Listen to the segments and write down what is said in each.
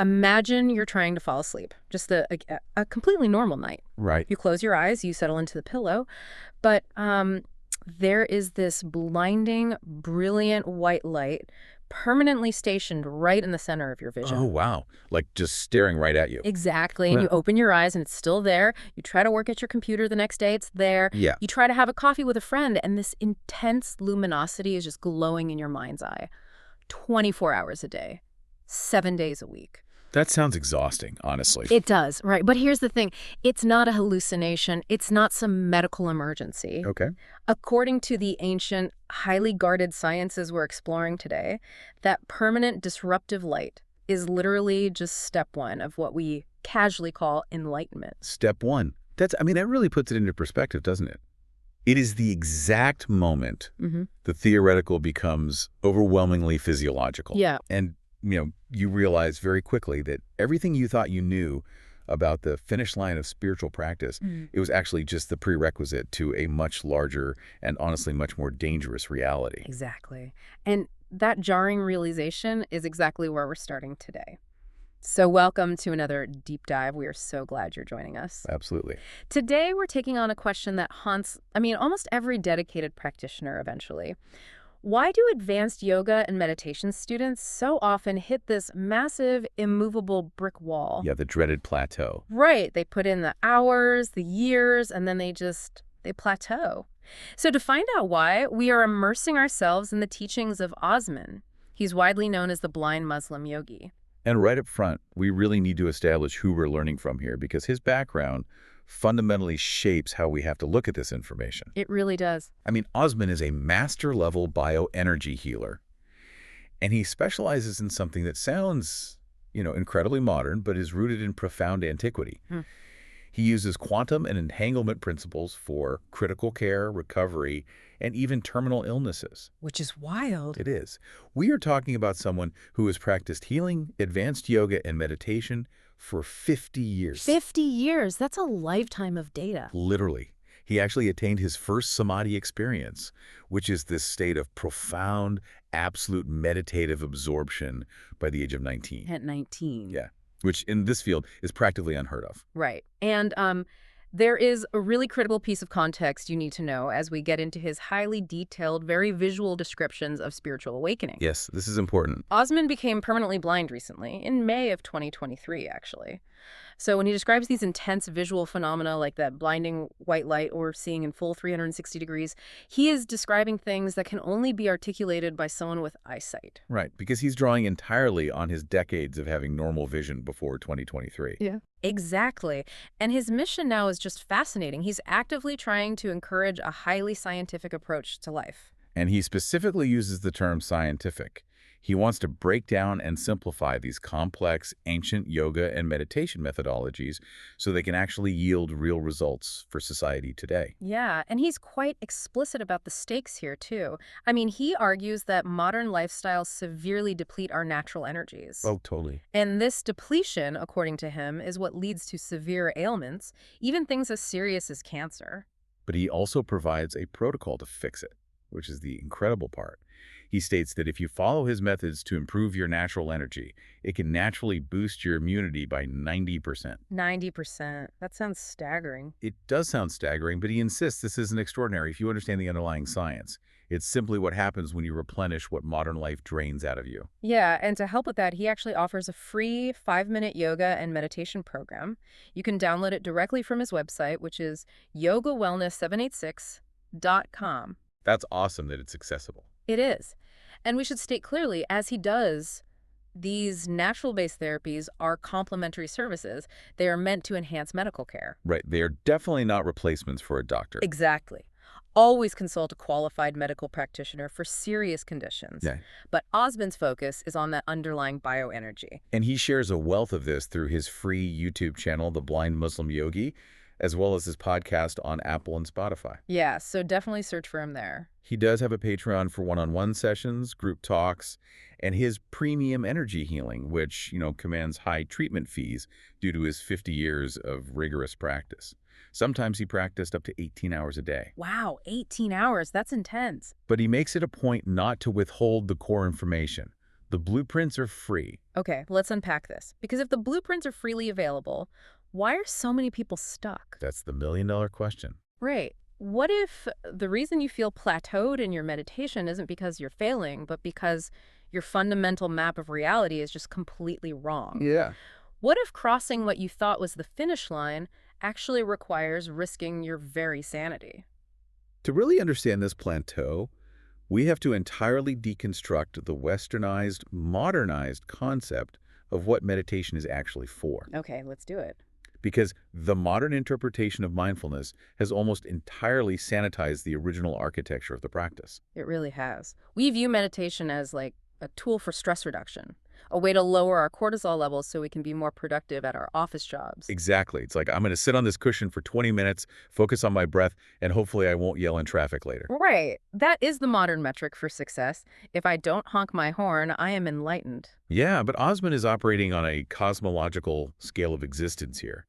Imagine you're trying to fall asleep, just a completely normal night. Right. You close your eyes, you settle into the pillow, but there is this blinding, brilliant white light permanently stationed right in the center of your Oh, vision. wow. Like just staring right at you. Exactly. And Yeah. you open your eyes and it's still there. You try to work at your computer the next day, it's there. Yeah. You try to have a coffee with a friend, and this intense luminosity is just glowing in your mind's eye. 24 hours a day, 7 days a week. That sounds exhausting, honestly. It does, right. But here's the thing. It's not a hallucination. It's not some medical emergency. Okay. According to the ancient, highly guarded sciences we're exploring today, that permanent disruptive light is literally just step one of what we casually call enlightenment. Step one. That really puts it into perspective, doesn't it? It is the exact moment the theoretical becomes overwhelmingly physiological. Yeah. And, you realize very quickly that everything you thought you knew about the finish line of spiritual practice, it was actually just the prerequisite to a much larger and honestly much more dangerous reality. Exactly. And that jarring realization is exactly where we're starting today. So welcome to another deep dive. We are so glad you're joining us. Absolutely. Today, we're taking on a question that haunts, almost every dedicated practitioner eventually. Why do advanced yoga and meditation students so often hit this massive, immovable brick wall? Yeah, the dreaded plateau. Right. They put in the hours, the years, and then they plateau. So to find out why, we are immersing ourselves in the teachings of Osman. He's widely known as the Blind Muslim Yogi. And right up front, we really need to establish who we're learning from here, because his background fundamentally shapes how we have to look at this information. It really does. Osman is a master-level bioenergy healer, and he specializes in something that sounds, incredibly modern, but is rooted in profound antiquity. He uses quantum and entanglement principles for critical care, recovery, and even terminal illnesses. Which is wild. It is. We are talking about someone who has practiced healing, advanced yoga, and meditation for 50 years. 50 years? That's a lifetime of data. Literally. He actually attained his first samadhi experience, which is this state of profound, absolute meditative absorption by the age of 19. At 19. Yeah. Which in this field is practically unheard of. Right. And there is a really critical piece of context you need to know as we get into his highly detailed, very visual descriptions of spiritual awakening. Yes, this is important. Osman became permanently blind recently, in May of 2023, actually. So when he describes these intense visual phenomena like that blinding white light or seeing in full 360 degrees, he is describing things that can only be articulated by someone with eyesight. Right, because he's drawing entirely on his decades of having normal vision before 2023. Yeah. Exactly. And his mission now is just fascinating. He's actively trying to encourage a highly scientific approach to life. And he specifically uses the term scientific. He wants to break down and simplify these complex, ancient yoga and meditation methodologies so they can actually yield real results for society today. Yeah, and he's quite explicit about the stakes here, too. He argues that modern lifestyles severely deplete our natural energies. Oh, totally. And this depletion, according to him, is what leads to severe ailments, even things as serious as cancer. But he also provides a protocol to fix it, which is the incredible part. He states that if you follow his methods to improve your natural energy, it can naturally boost your immunity by 90%. 90%. That sounds staggering. It does sound staggering, but he insists this isn't extraordinary if you understand the underlying science. It's simply what happens when you replenish what modern life drains out of you. Yeah, and to help with that, he actually offers a free 5-minute yoga and meditation program. You can download it directly from his website, which is yogawellness786.com. That's awesome that it's accessible. It is. And we should state clearly, as he does, these natural-based therapies are complementary services. They are meant to enhance medical care. Right. They are definitely not replacements for a doctor. Exactly. Always consult a qualified medical practitioner for serious conditions. Yeah. But Osman's focus is on that underlying bioenergy. And he shares a wealth of this through his free YouTube channel, The Blind Muslim Yogi, as well as his podcast on Apple and Spotify. Yeah, so definitely search for him there. He does have a Patreon for one-on-one sessions, group talks, and his premium energy healing, which, commands high treatment fees due to his 50 years of rigorous practice. Sometimes he practiced up to 18 hours a day. Wow, 18 hours. That's intense. But he makes it a point not to withhold the core information, The blueprints are free. Okay, let's unpack this. Because if the blueprints are freely available, why are so many people stuck? That's the million-dollar question. Right. What if the reason you feel plateaued in your meditation isn't because you're failing, but because your fundamental map of reality is just completely wrong? Yeah. What if crossing what you thought was the finish line actually requires risking your very sanity? To really understand this plateau, we have to entirely deconstruct the westernized, modernized concept of what meditation is actually for. Okay, let's do it. Because the modern interpretation of mindfulness has almost entirely sanitized the original architecture of the practice. It really has. We view meditation as like a tool for stress reduction, a way to lower our cortisol levels so we can be more productive at our office jobs. Exactly. It's like, I'm going to sit on this cushion for 20 minutes, focus on my breath, and hopefully I won't yell in traffic later. Right. That is the modern metric for success. If I don't honk my horn, I am enlightened. Yeah, but Osman is operating on a cosmological scale of existence here.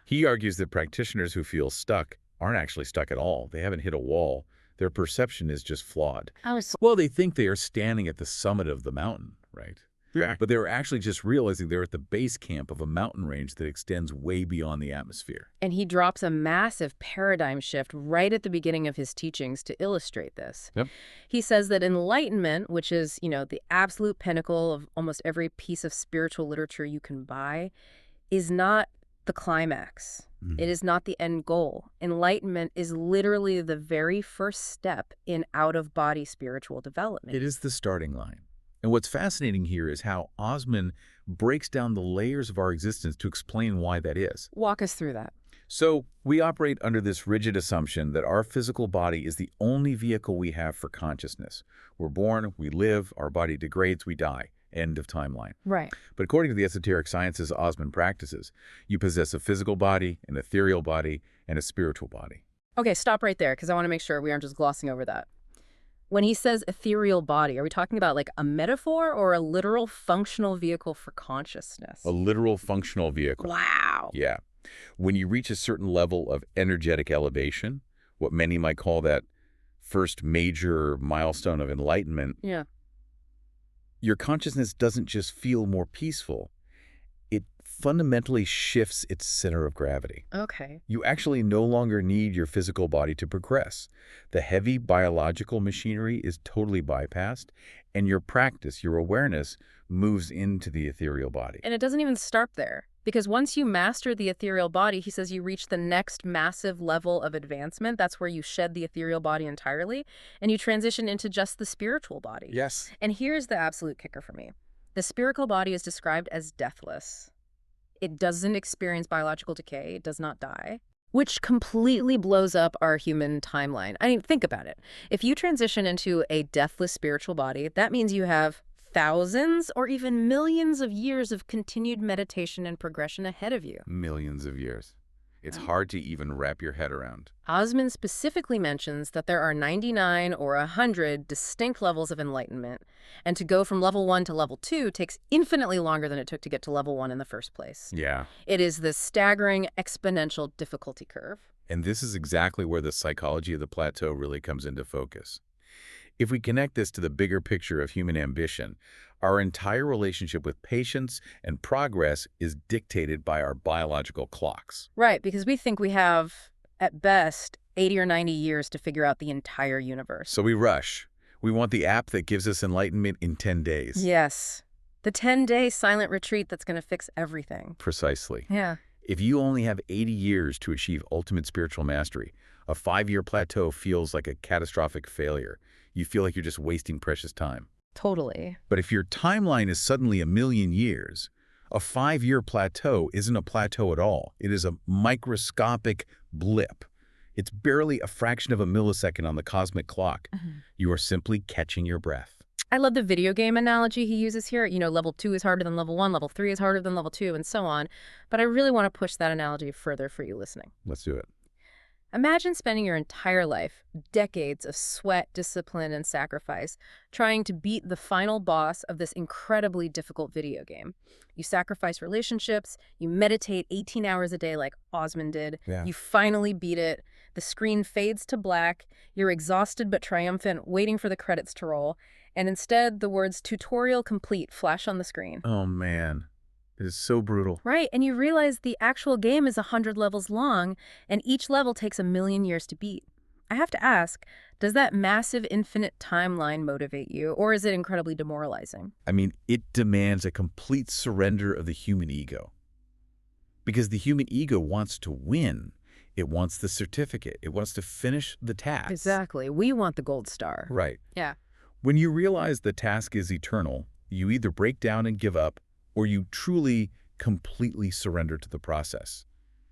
He argues that practitioners who feel stuck aren't actually stuck at all. They haven't hit a wall. Their perception is just flawed. Well, they think they are standing at the summit of the mountain, right? Yeah. But they're actually just realizing they're at the base camp of a mountain range that extends way beyond the atmosphere. And he drops a massive paradigm shift right at the beginning of his teachings to illustrate this. Yep. He says that enlightenment, which is, the absolute pinnacle of almost every piece of spiritual literature you can buy, is not the climax. It is not the end goal. Enlightenment is literally the very first step in out-of-body spiritual development. It is the starting line. And what's fascinating here is how Osman breaks down the layers of our existence to explain why that is. Walk us through that. So we operate under this rigid assumption that our physical body is the only vehicle we have for consciousness. We're born, we live, our body degrades, we die. End of timeline. Right. But according to the esoteric sciences Osman practices, you possess a physical body, an ethereal body, and a spiritual body. Okay, stop right there, because I want to make sure we aren't just glossing over that. When he says ethereal body, are we talking about like a metaphor or a literal functional vehicle for consciousness? A literal functional vehicle. Wow. Yeah. When you reach a certain level of energetic elevation, what many might call that first major milestone of enlightenment, Yeah. your consciousness doesn't just feel more peaceful. It fundamentally shifts its center of gravity. Okay. You actually no longer need your physical body to progress. The heavy biological machinery is totally bypassed, and your practice, your awareness, moves into the ethereal body. And it doesn't even start there, because once you master the ethereal body, he says you reach the next massive level of advancement. That's where you shed the ethereal body entirely, and you transition into just the spiritual body. Yes. And here's the absolute kicker for me. The spiritual body is described as deathless. It doesn't experience biological decay. It does not die, which completely blows up our human timeline. I mean, think about it. If you transition into a deathless spiritual body, that means you have thousands or even millions of years of continued meditation and progression ahead of you. Millions of years. It's hard to even wrap your head around. Osman specifically mentions that there are 99 or 100 distinct levels of enlightenment, and to go from level 1 to level 2 takes infinitely longer than it took to get to level 1 in the first place. Yeah. It is this staggering exponential difficulty curve. And this is exactly where the psychology of the plateau really comes into focus. If we connect this to the bigger picture of human ambition, our entire relationship with patience and progress is dictated by our biological clocks. Right, because we think we have, at best, 80 or 90 years to figure out the entire universe. So we rush. We want the app that gives us enlightenment in 10 days. Yes. The 10-day silent retreat that's going to fix everything. Precisely. Yeah. If you only have 80 years to achieve ultimate spiritual mastery, a 5-year plateau feels like a catastrophic failure. You feel like you're just wasting precious time. Totally. But if your timeline is suddenly 1,000,000 years, a 5-year plateau isn't a plateau at all. It is a microscopic blip. It's barely a fraction of a millisecond on the cosmic clock. You are simply catching your breath. I love the video game analogy he uses here. Level 2 is harder than level 1, level 3 is harder than level 2, and so on. But I really want to push that analogy further for you listening. Let's do it. Imagine spending your entire life, decades of sweat, discipline, and sacrifice, trying to beat the final boss of this incredibly difficult video game. You sacrifice relationships, you meditate 18 hours a day like Osman did, Yeah. you finally beat it. The screen fades to black, you're exhausted but triumphant, waiting for the credits to roll, and instead the words "tutorial complete" flash on the screen. Oh, man. It is so brutal. Right, and you realize the actual game is 100 levels long, and each level takes 1,000,000 years to beat. I have to ask, does that massive infinite timeline motivate you, or is it incredibly demoralizing? I mean, it demands a complete surrender of the human ego. Because the human ego wants to win. It wants the certificate. It wants to finish the task. Exactly. We want the gold star. Right. Yeah. When you realize the task is eternal, you either break down and give up, or you truly, completely surrender to the process.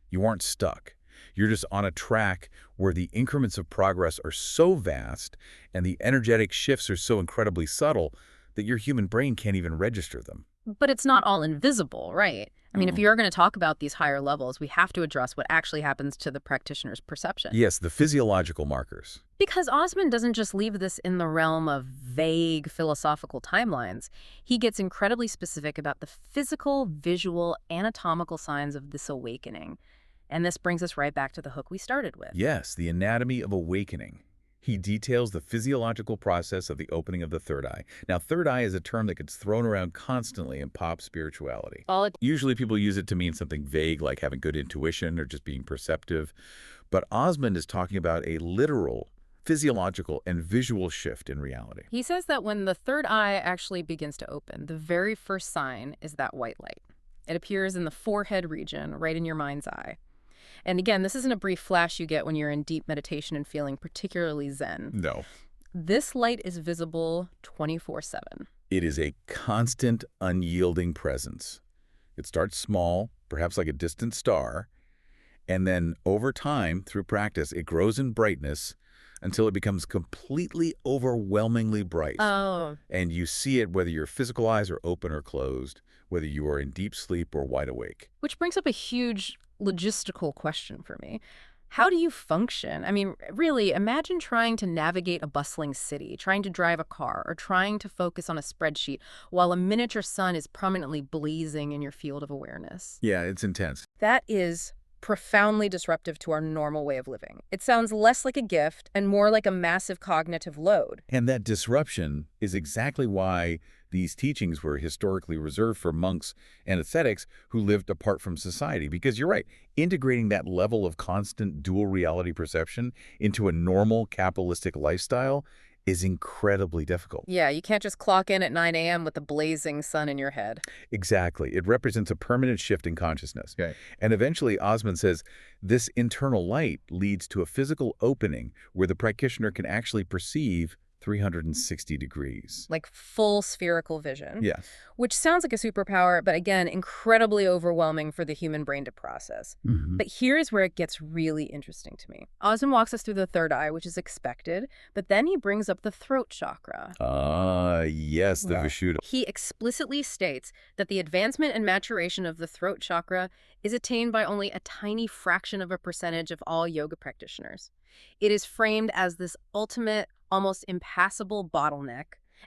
You aren't stuck. You're just on a track where the increments of progress are so vast and the energetic shifts are so incredibly subtle that your human brain can't even register them. But it's not all invisible, right? I mean, if you're going to talk about these higher levels, we have to address what actually happens to the practitioner's perception. Yes, the physiological markers. Because Osman doesn't just leave this in the realm of vague philosophical timelines. He gets incredibly specific about the physical, visual, anatomical signs of this awakening. And this brings us right back to the hook we started with. Yes, the anatomy of awakening. He details the physiological process of the opening of the third eye. Now, third eye is a term that gets thrown around constantly in pop spirituality. Usually people use it to mean something vague like having good intuition or just being perceptive. But Osman is talking about a literal, physiological, and visual shift in reality. He says that when the third eye actually begins to open, the very first sign is that white light. It appears in the forehead region, right in your mind's eye. And again, this isn't a brief flash you get when you're in deep meditation and feeling particularly zen. No. This light is visible 24/7. It is a constant, unyielding presence. It starts small, perhaps like a distant star, and then over time, through practice, it grows in brightness until it becomes completely overwhelmingly bright. Oh. And you see it whether your physical eyes are open or closed, whether you are in deep sleep or wide awake. Which brings up a huge logistical question for me. How do you function? I mean, really, imagine trying to navigate a bustling city, trying to drive a car, or trying to focus on a spreadsheet while a miniature sun is prominently blazing in your field of awareness. Yeah, it's intense. That is profoundly disruptive to our normal way of living. It sounds less like a gift and more like a massive cognitive load. And that disruption is exactly why these teachings were historically reserved for monks and ascetics who lived apart from society. Because you're right, integrating that level of constant dual reality perception into a normal capitalistic lifestyle is incredibly difficult. Yeah, you can't just clock in at 9 a.m. with the blazing sun in your head. Exactly. It represents a permanent shift in consciousness. Okay. And eventually, Osman says, this internal light leads to a physical opening where the practitioner can actually perceive 360 degrees. Like full spherical vision. Yeah. Which sounds like a superpower, but again, incredibly overwhelming for the human brain to process. But here's where it gets really interesting to me. Osman walks us through the third eye, which is expected, but then he brings up the throat chakra. Yes, the Vishuddha. He explicitly states that the advancement and maturation of the throat chakra is attained by only a tiny fraction of a percentage of all yoga practitioners. It is framed as this ultimate, almost impassable bottleneck.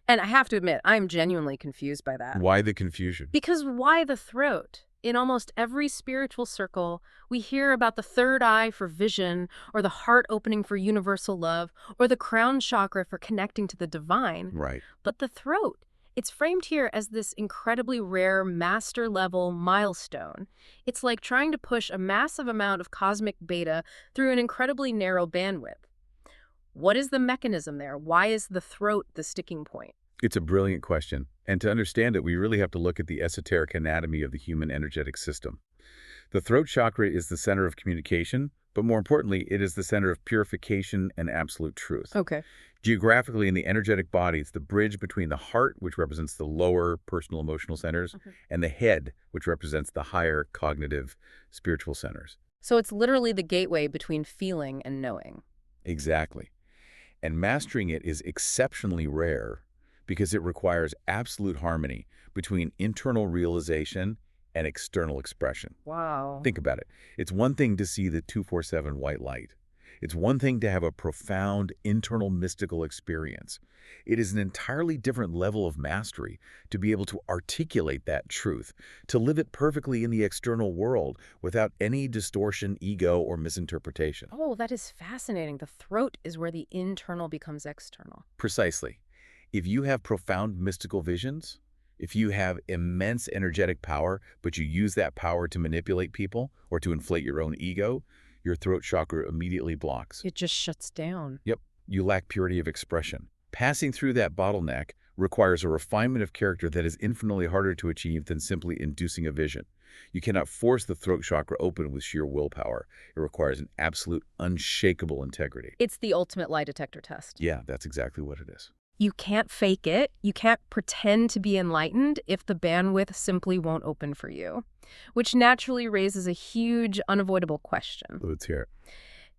And I have to admit, I'm genuinely confused by that. Why the confusion? Because why the throat? In almost every spiritual circle, we hear about the third eye for vision, or the heart opening for universal love, or the crown chakra for connecting to the divine. Right. But the throat, it's framed here as this incredibly rare master-level milestone. It's like trying to push a massive amount of cosmic beta through an incredibly narrow bandwidth. What is the mechanism there? Why is the throat the sticking point? It's a brilliant question. And to understand it, we really have to look at the esoteric anatomy of the human energetic system. The throat chakra is the center of communication, but more importantly, it is the center of purification and absolute truth. Okay. Geographically, in the energetic body, it's the bridge between the heart, which represents the lower personal emotional centers, and the head, which represents the higher cognitive spiritual centers. So it's literally the gateway between feeling and knowing. Exactly. And mastering it is exceptionally rare because it requires absolute harmony between internal realization and external expression. Wow. Think about it. It's one thing to see the 247 white light. It's one thing to have a profound internal mystical experience. It is an entirely different level of mastery to be able to articulate that truth, to live it perfectly in the external world without any distortion, ego, or misinterpretation. Oh, that is fascinating. The throat is where the internal becomes external. Precisely. If you have profound mystical visions, if you have immense energetic power, but you use that power to manipulate people or to inflate your own ego, your throat chakra immediately blocks. It just shuts down. Yep, you lack purity of expression. Passing through that bottleneck requires a refinement of character that is infinitely harder to achieve than simply inducing a vision. You cannot force the throat chakra open with sheer willpower. It requires an absolute, unshakable integrity. It's the ultimate lie detector test. Yeah, that's exactly what it is. You can't fake it. You can't pretend to be enlightened if the bandwidth simply won't open for you, which naturally raises a huge, unavoidable question. Let's hear it.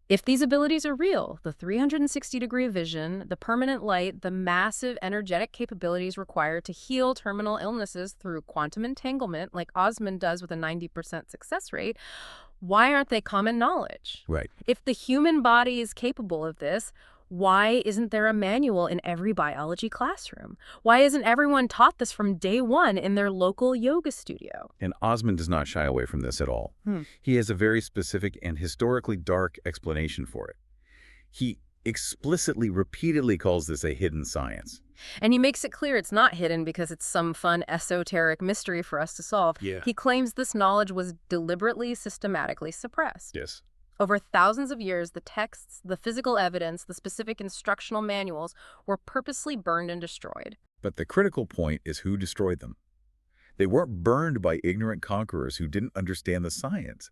If these abilities are real, the 360-degree vision, the permanent light, the massive energetic capabilities required to heal terminal illnesses through quantum entanglement, like Osman does with a 90% success rate, why aren't they common knowledge? Right. If the human body is capable of this, why isn't there a manual in every biology classroom? Why isn't everyone taught this from day one in their local yoga studio? And Osman does not shy away from this at all. He has a very specific and historically dark explanation for it. He explicitly, repeatedly calls this a hidden science. And he makes it clear it's not hidden because it's some fun esoteric mystery for us to solve. Yeah. He claims this knowledge was deliberately, systematically suppressed. Yes. Over thousands of years, the texts, the physical evidence, the specific instructional manuals were purposely burned and destroyed. But the critical point is who destroyed them. They weren't burned by ignorant conquerors who didn't understand the science.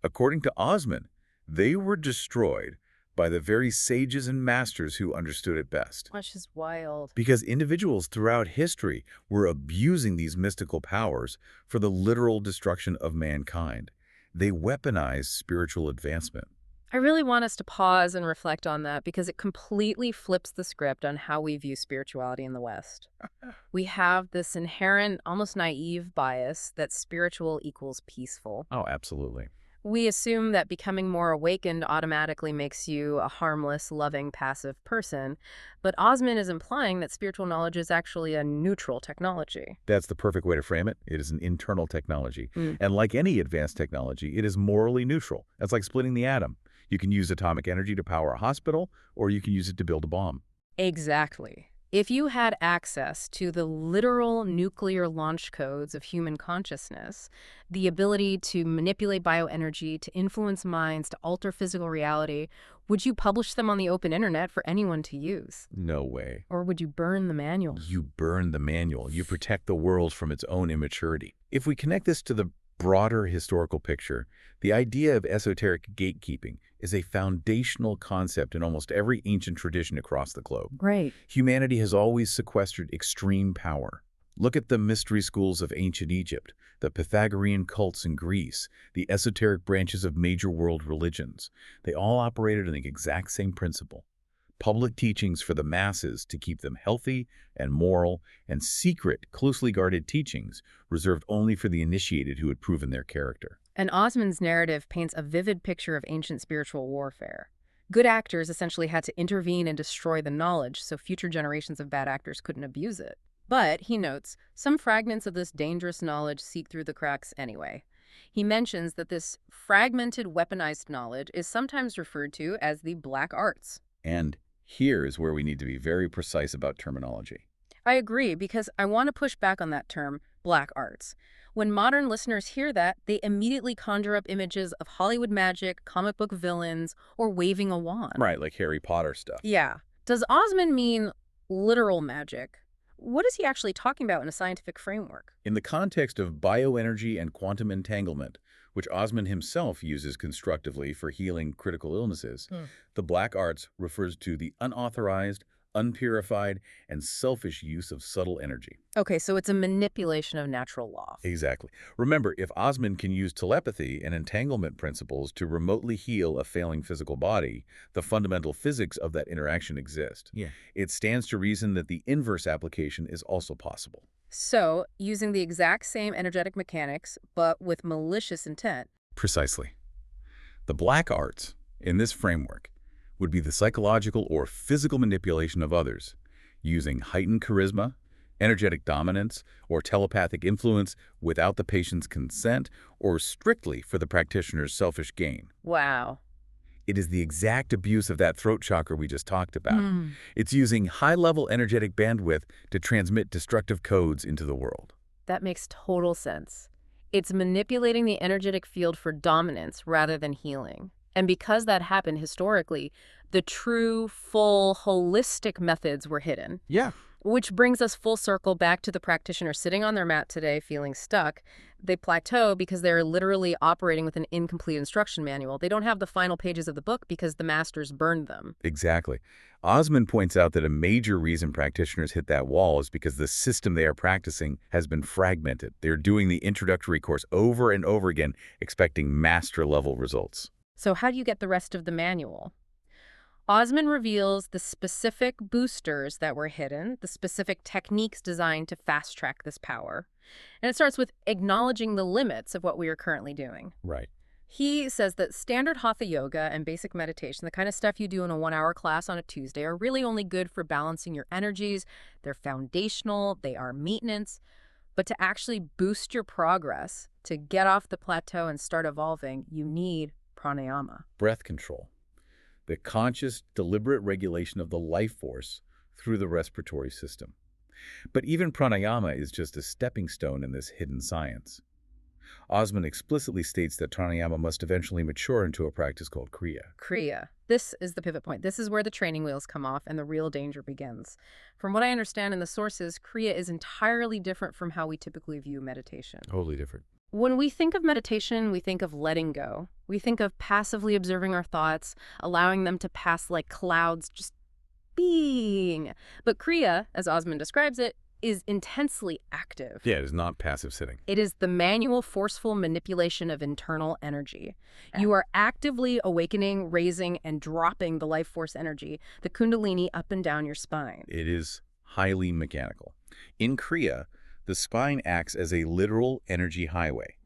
According to Osman, they were destroyed by the very sages and masters who understood it best. Which is wild. Because individuals throughout history were abusing these mystical powers for the literal destruction of mankind. They weaponized spiritual advancement. I really want us to pause and reflect on that because it completely flips the script on how we view spirituality in the West. We have this inherent, almost naive bias that spiritual equals peaceful. Oh, absolutely. We assume that becoming more awakened automatically makes you a harmless, loving, passive person, but Osman is implying that spiritual knowledge is actually a neutral technology. That's the perfect way to frame it. It is an internal technology. Mm. And like any advanced technology, it is morally neutral. It's like splitting the atom. You can use atomic energy to power a hospital, or you can use it to build a bomb. Exactly. If you had access to the literal nuclear launch codes of human consciousness, the ability to manipulate bioenergy, to influence minds, to alter physical reality, would you publish them on the open internet for anyone to use? No way. Or would you burn the manual? You burn the manual. You protect the world from its own immaturity. If we connect this to the broader historical picture, the idea of esoteric gatekeeping is a foundational concept in almost every ancient tradition across the globe. Right. Humanity has always sequestered extreme power. Look at the mystery schools of ancient Egypt, the Pythagorean cults in Greece, the esoteric branches of major world religions. They all operated on the exact same principle. Public teachings for the masses to keep them healthy and moral, and secret, closely guarded teachings reserved only for the initiated who had proven their character. And Osman's narrative paints a vivid picture of ancient spiritual warfare. Good actors essentially had to intervene and destroy the knowledge so future generations of bad actors couldn't abuse it. But, he notes, some fragments of this dangerous knowledge seep through the cracks anyway. He mentions that this fragmented, weaponized knowledge is sometimes referred to as the black arts. And here is where we need to be very precise about terminology. I agree, because I want to push back on that term, black arts. When modern listeners hear that, they immediately conjure up images of Hollywood magic, comic book villains, or waving a wand. Right, like Harry Potter stuff. Yeah. Does Osman mean literal magic? What is he actually talking about in a scientific framework? In the context of bioenergy and quantum entanglement, which Osman himself uses constructively for healing critical illnesses, the black arts refers to the unauthorized, unpurified, and selfish use of subtle energy. Okay, so it's a manipulation of natural law. Exactly. Remember, if Osman can use telepathy and entanglement principles to remotely heal a failing physical body, the fundamental physics of that interaction exist. Yeah. It stands to reason that the inverse application is also possible. So, using the exact same energetic mechanics, but with malicious intent. Precisely. The black arts, in this framework, would be the psychological or physical manipulation of others, using heightened charisma, energetic dominance, or telepathic influence without the patient's consent or strictly for the practitioner's selfish gain. Wow. It is the exact abuse of that throat chakra we just talked about. Hmm. It's using high-level energetic bandwidth to transmit destructive codes into the world. That makes total sense. It's manipulating the energetic field for dominance rather than healing. And because that happened historically, the true, full, holistic methods were hidden. Yeah. Which brings us full circle back to the practitioner sitting on their mat today feeling stuck. They plateau because they're literally operating with an incomplete instruction manual. They don't have the final pages of the book because the masters burned them. Exactly. Osman points out that a major reason practitioners hit that wall is because the system they are practicing has been fragmented. They're doing the introductory course over and over again, expecting master-level results. So how do you get the rest of the manual? Osman reveals the specific boosters that were hidden, the specific techniques designed to fast-track this power. And it starts with acknowledging the limits of what we are currently doing. Right. He says that standard hatha yoga and basic meditation, the kind of stuff you do in a 1-hour class on a Tuesday, are really only good for balancing your energies. They're foundational, they are maintenance. But to actually boost your progress, to get off the plateau and start evolving, you need pranayama. Breath control. The conscious, deliberate regulation of the life force through the respiratory system. But even pranayama is just a stepping stone in this hidden science. Osman explicitly states that pranayama must eventually mature into a practice called KRIYA. KRIYA. This is the pivot point. This is where the training wheels come off and the real danger begins. From what I understand in the sources, KRIYA is entirely different from how we typically view meditation. Totally different. When we think of meditation, we think of letting go. We think of passively observing our thoughts, allowing them to pass like clouds, just being. But KRIYA, as Osman describes it, is intensely active. Yeah, it is not passive sitting. It is the manual, forceful manipulation of internal energy. You are actively awakening, raising, and dropping the life force energy, the kundalini, up and down your spine. It is highly mechanical. In KRIYA, the spine acts as a literal energy highway.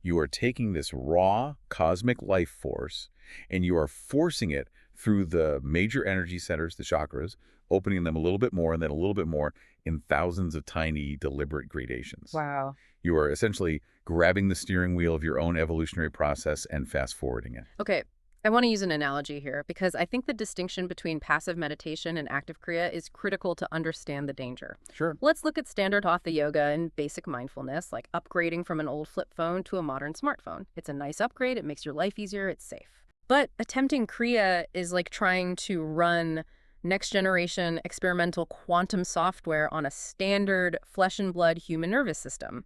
You are taking this raw cosmic life force and you are forcing it through the major energy centers, the chakras, opening them a little bit more and then a little bit more in thousands of tiny, deliberate gradations. Wow. You are essentially grabbing the steering wheel of your own evolutionary process and fast-forwarding it. Okay, I want to use an analogy here because I think the distinction between passive meditation and active KRIYA is critical to understand the danger. Sure. Let's look at standard hatha yoga and basic mindfulness, like upgrading from an old flip phone to a modern smartphone. It's a nice upgrade, it makes your life easier, it's safe. But attempting KRIYA is like trying to run next-generation experimental quantum software on a standard flesh and blood human nervous system.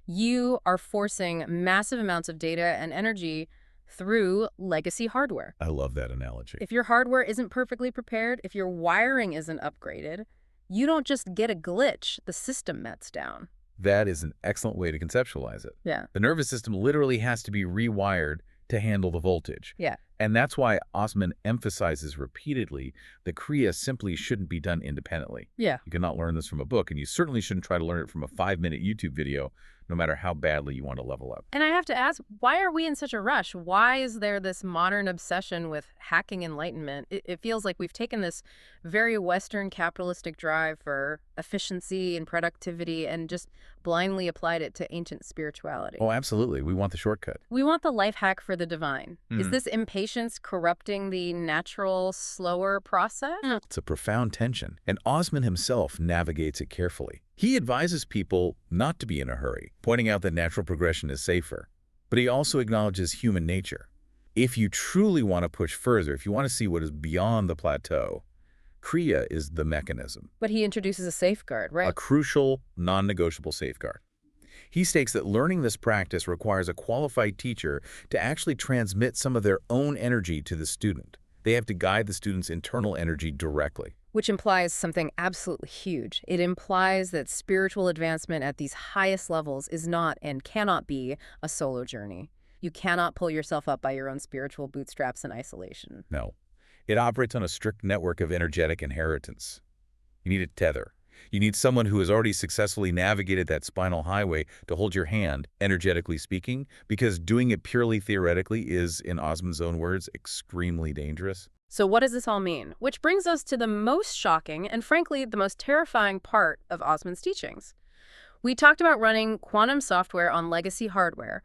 You are forcing massive amounts of data and energy through legacy hardware. I love that analogy. If your hardware isn't perfectly prepared, if your wiring isn't upgraded, you don't just get a glitch, the system melts down. That is an excellent way to conceptualize it. Yeah. The nervous system literally has to be rewired to handle the voltage. Yeah. And that's why Osman emphasizes repeatedly that KRIYA simply shouldn't be done independently. Yeah. You cannot learn this from a book, and you certainly shouldn't try to learn it from a 5-minute YouTube video, no matter how badly you want to level up. And I have to ask, why are we in such a rush? Why is there this modern obsession with hacking enlightenment? It feels like we've taken this very Western capitalistic drive for efficiency and productivity and just blindly applied it to ancient spirituality. Oh, absolutely. We want the shortcut. We want the life hack for the divine. Is this impatience corrupting the natural, slower process? It's a profound tension, and Osman himself navigates it carefully. He advises people not to be in a hurry, pointing out that natural progression is safer. But he also acknowledges human nature. If you truly want to push further, if you want to see what is beyond the plateau, KRIYA is the mechanism. But he introduces a safeguard, right? A crucial, non-negotiable safeguard. He states that learning this practice requires a qualified teacher to actually transmit some of their own energy to the student. They have to guide the student's internal energy directly. Which implies something absolutely huge. It implies that spiritual advancement at these highest levels is not and cannot be a solo journey. You cannot pull yourself up by your own spiritual bootstraps in isolation. No. It operates on a strict network of energetic inheritance. You need a tether. You need someone who has already successfully navigated that spinal highway to hold your hand, energetically speaking, because doing it purely theoretically is, in Osman's own words, extremely dangerous. So what does this all mean? Which brings us to the most shocking and frankly the most terrifying part of Osman's teachings. We talked about running quantum software on legacy hardware.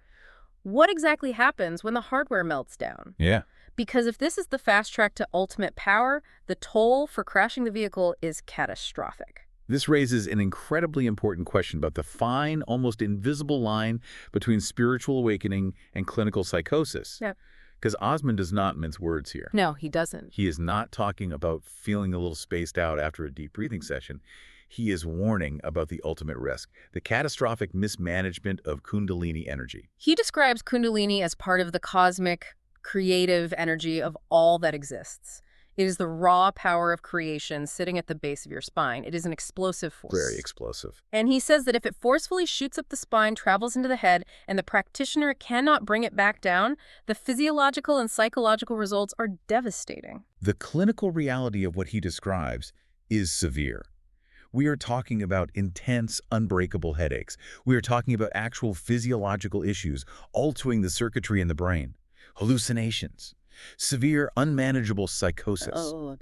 What exactly happens when the hardware melts down? Yeah. Because if this is the fast track to ultimate power, the toll for crashing the vehicle is catastrophic. This raises an incredibly important question about the fine, almost invisible line between spiritual awakening and clinical psychosis. Yeah. Because Osman does not mince words here. No, he doesn't. He is not talking about feeling a little spaced out after a deep breathing session. He is warning about the ultimate risk, the catastrophic mismanagement of Kundalini energy. He describes Kundalini as part of the cosmic, creative energy of all that exists. It is the raw power of creation sitting at the base of your spine. It is an explosive force. Very explosive. And he says that if it forcefully shoots up the spine, travels into the head, and the practitioner cannot bring it back down, the physiological and psychological results are devastating. The clinical reality of what he describes is severe. We are talking about intense, unbreakable headaches. We are talking about actual physiological issues altering the circuitry in the brain, hallucinations, severe, unmanageable psychosis. Oh.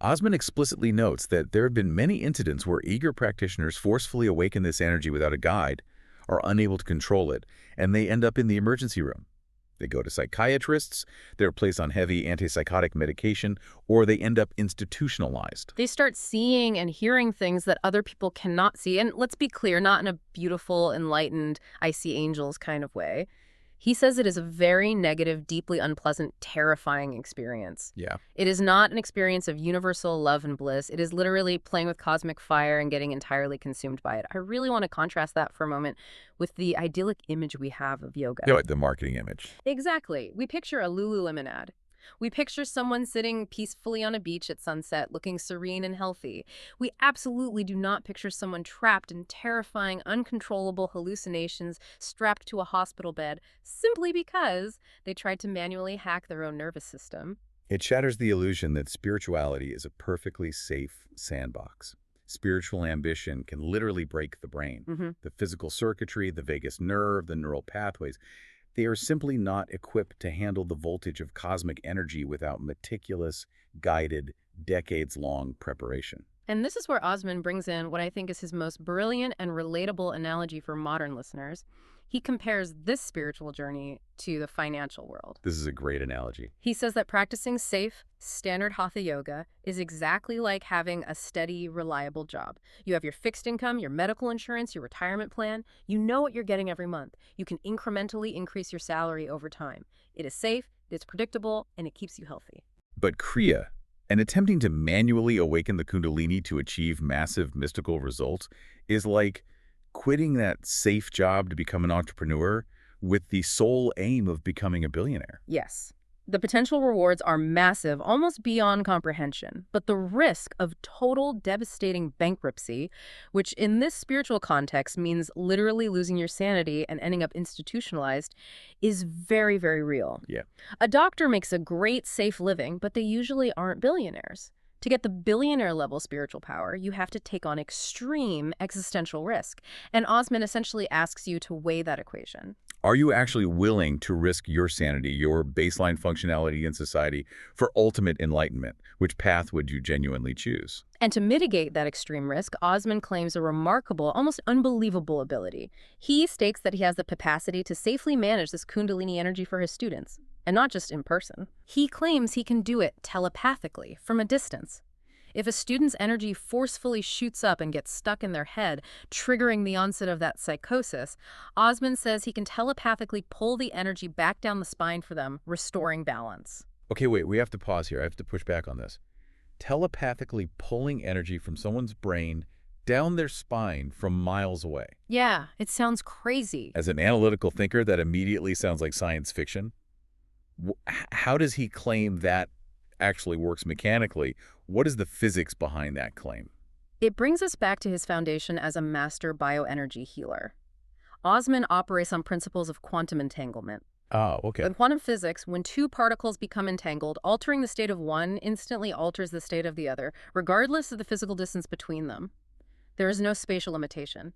Osman explicitly notes that there have been many incidents where eager practitioners forcefully awaken this energy without a guide, are unable to control it, and they end up in the emergency room. They go to psychiatrists, they're placed on heavy antipsychotic medication, or they end up institutionalized. They start seeing and hearing things that other people cannot see. And let's be clear, not in a beautiful, enlightened, I see angels kind of way. He says it is a very negative, deeply unpleasant, terrifying experience. Yeah. It is not an experience of universal love and bliss. It is literally playing with cosmic fire and getting entirely consumed by it. I really want to contrast that for a moment with the idyllic image we have of yoga. Yeah, like the marketing image. Exactly. We picture a Lululemon ad. We picture someone sitting peacefully on a beach at sunset, looking serene and healthy. We absolutely do not picture someone trapped in terrifying, uncontrollable hallucinations, strapped to a hospital bed, simply because they tried to manually hack their own nervous system. It shatters the illusion that spirituality is a perfectly safe sandbox. Spiritual ambition can literally break the brain. The physical circuitry, the vagus nerve, the neural pathways. They are simply not equipped to handle the voltage of cosmic energy without meticulous, guided, decades-long preparation. And this is where Osman brings in what I think is his most brilliant and relatable analogy for modern listeners. He compares this spiritual journey to the financial world. This is a great analogy. He says that practicing safe, standard hatha yoga is exactly like having a steady, reliable job. You have your fixed income, your medical insurance, your retirement plan. You know what you're getting every month. You can incrementally increase your salary over time. It is safe, it's predictable, and it keeps you healthy. But KRIYA, and attempting to manually awaken the Kundalini to achieve massive mystical results, is like quitting that safe job to become an entrepreneur with the sole aim of becoming a billionaire. Yes. The potential rewards are massive, almost beyond comprehension. But the risk of total devastating bankruptcy, which in this spiritual context means literally losing your sanity and ending up institutionalized, is very, very real. Yeah. A doctor makes a great, safe living, but they usually aren't billionaires. To get the billionaire level spiritual power, you have to take on extreme existential risk. And Osman essentially asks you to weigh that equation. Are you actually willing to risk your sanity, your baseline functionality in society for ultimate enlightenment? Which path would you genuinely choose? And to mitigate that extreme risk, Osman claims a remarkable, almost unbelievable ability. He states that he has the capacity to safely manage this Kundalini energy for his students, and not just in person. He claims he can do it telepathically, from a distance. If a student's energy forcefully shoots up and gets stuck in their head, triggering the onset of that psychosis, Osman says he can telepathically pull the energy back down the spine for them, restoring balance. Okay, wait, we have to pause here. I have to push back on this. Telepathically pulling energy from someone's brain down their spine from miles away. Yeah, it sounds crazy. As an analytical thinker, that immediately sounds like science fiction. How does he claim that actually works mechanically? What is the physics behind that claim? It brings us back to his foundation as a master bioenergy healer. Osman operates on principles of quantum entanglement. Oh, okay. In quantum physics, when two particles become entangled, altering the state of one instantly alters the state of the other, regardless of the physical distance between them. There is no spatial limitation.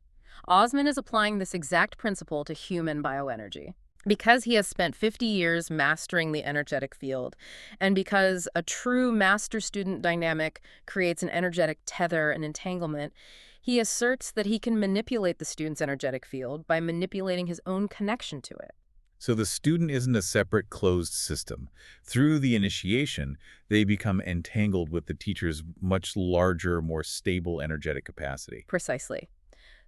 Osman is applying this exact principle to human bioenergy. Because he has spent 50 years mastering the energetic field, and because a true master-student dynamic creates an energetic tether and entanglement, he asserts that he can manipulate the student's energetic field by manipulating his own connection to it. So the student isn't a separate closed system. Through the initiation, they become entangled with the teacher's much larger, more stable energetic capacity. Precisely.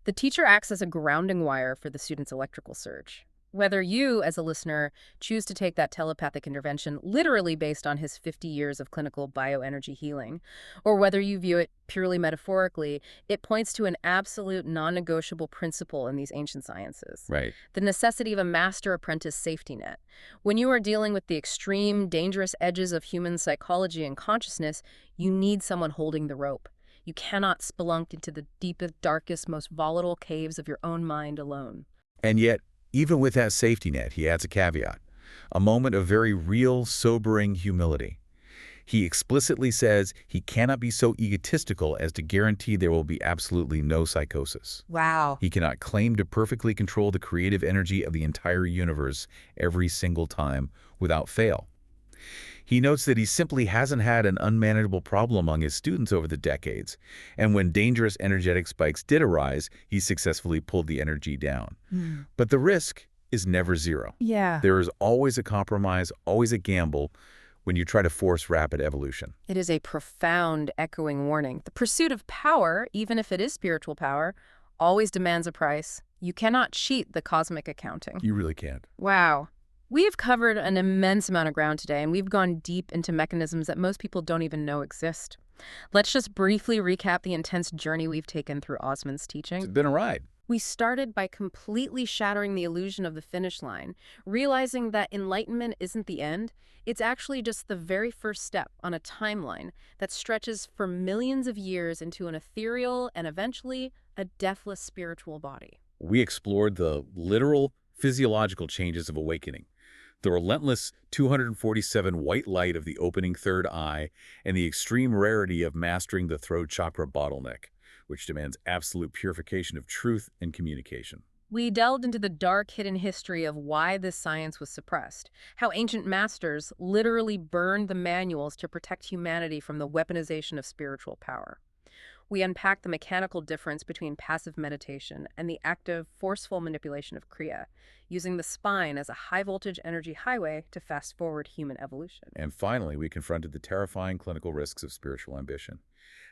The teacher acts as a grounding wire for the student's electrical surge. Whether you, as a listener, choose to take that telepathic intervention literally based on his 50 years of clinical bioenergy healing, or whether you view it purely metaphorically, it points to an absolute non-negotiable principle in these ancient sciences: Right. the necessity of a master-apprentice safety net. When you are dealing with the extreme, dangerous edges of human psychology and consciousness, you need someone holding the rope. You cannot spelunk into the deepest, darkest, most volatile caves of your own mind alone. And yet, even with that safety net, he adds a caveat, a moment of very real, sobering humility. He explicitly says he cannot be so egotistical as to guarantee there will be absolutely no psychosis. Wow. He cannot claim to perfectly control the creative energy of the entire universe every single time without fail. He notes that he simply hasn't had an unmanageable problem among his students over the decades, and when dangerous energetic spikes did arise, he successfully pulled the energy down. But the risk is never zero. Yeah. There is always a compromise, always a gamble when you try to force rapid evolution. It is a profound, echoing warning. The pursuit of power, even if it is spiritual power, always demands a price. You cannot cheat the cosmic accounting. You really can't. Wow. We have covered an immense amount of ground today, and we've gone deep into mechanisms that most people don't even know exist. Let's just briefly recap the intense journey we've taken through Osman's teaching. It's been a ride. We started by completely shattering the illusion of the finish line, realizing that enlightenment isn't the end. It's actually just the very first step on a timeline that stretches for millions of years into an ethereal and eventually a deathless spiritual body. We explored the literal physiological changes of awakening, the relentless 247 white light of the opening third eye, and the extreme rarity of mastering the throat chakra bottleneck, which demands absolute purification of truth and communication. We delved into the dark, hidden history of why this science was suppressed, how ancient masters literally burned the manuals to protect humanity from the weaponization of spiritual power. We unpacked the mechanical difference between passive meditation and the active, forceful manipulation of KRIYA, using the spine as a high-voltage energy highway to fast-forward human evolution. And finally, we confronted the terrifying clinical risks of spiritual ambition.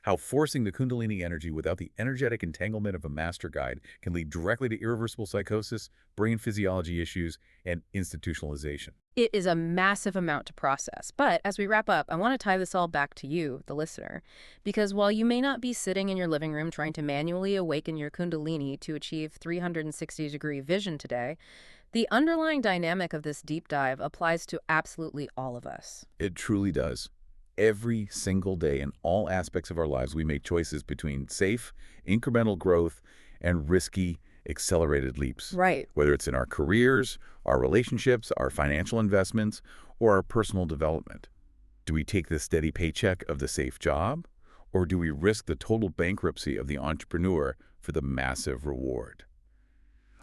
How forcing the Kundalini energy without the energetic entanglement of a master guide can lead directly to irreversible psychosis, brain physiology issues, and institutionalization. It is a massive amount to process, but as we wrap up, I want to tie this all back to you, the listener, because while you may not be sitting in your living room trying to manually awaken your Kundalini to achieve 360-degree vision today, the underlying dynamic of this deep dive applies to absolutely all of us. It truly does. Every single day in all aspects of our lives, we make choices between safe, incremental growth and risky, accelerated leaps. Right. Whether it's in our careers, our relationships, our financial investments, or our personal development. Do we take the steady paycheck of the safe job, or do we risk the total bankruptcy of the entrepreneur for the massive reward?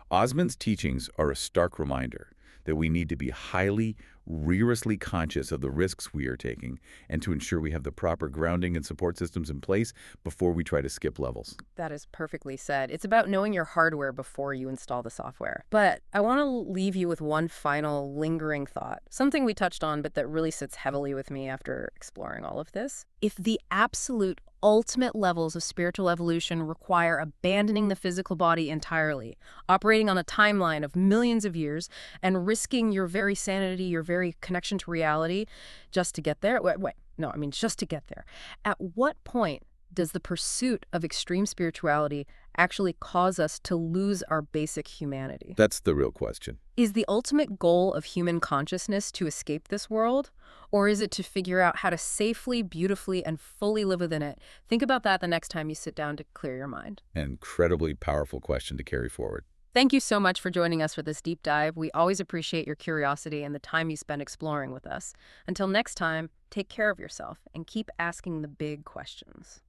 Osman's teachings are a stark reminder that we need to be highly, rigorously conscious of the risks we are taking and to ensure we have the proper grounding and support systems in place before we try to skip levels. That is perfectly said. It's about knowing your hardware before you install the software. But I want to leave you with one final lingering thought, something we touched on but that really sits heavily with me after exploring all of this. If the absolute ultimate levels of spiritual evolution require abandoning the physical body entirely, operating on a timeline of millions of years, and risking your very sanity, your very connection to reality just to get there, just to get there. At what point does the pursuit of extreme spirituality actually cause us to lose our basic humanity? That's the real question. Is the ultimate goal of human consciousness to escape this world? Or is it to figure out how to safely, beautifully, and fully live within it? Think about that the next time you sit down to clear your mind. An incredibly powerful question to carry forward. Thank you so much for joining us for this deep dive. We always appreciate your curiosity and the time you spend exploring with us. Until next time, take care of yourself and keep asking the big questions.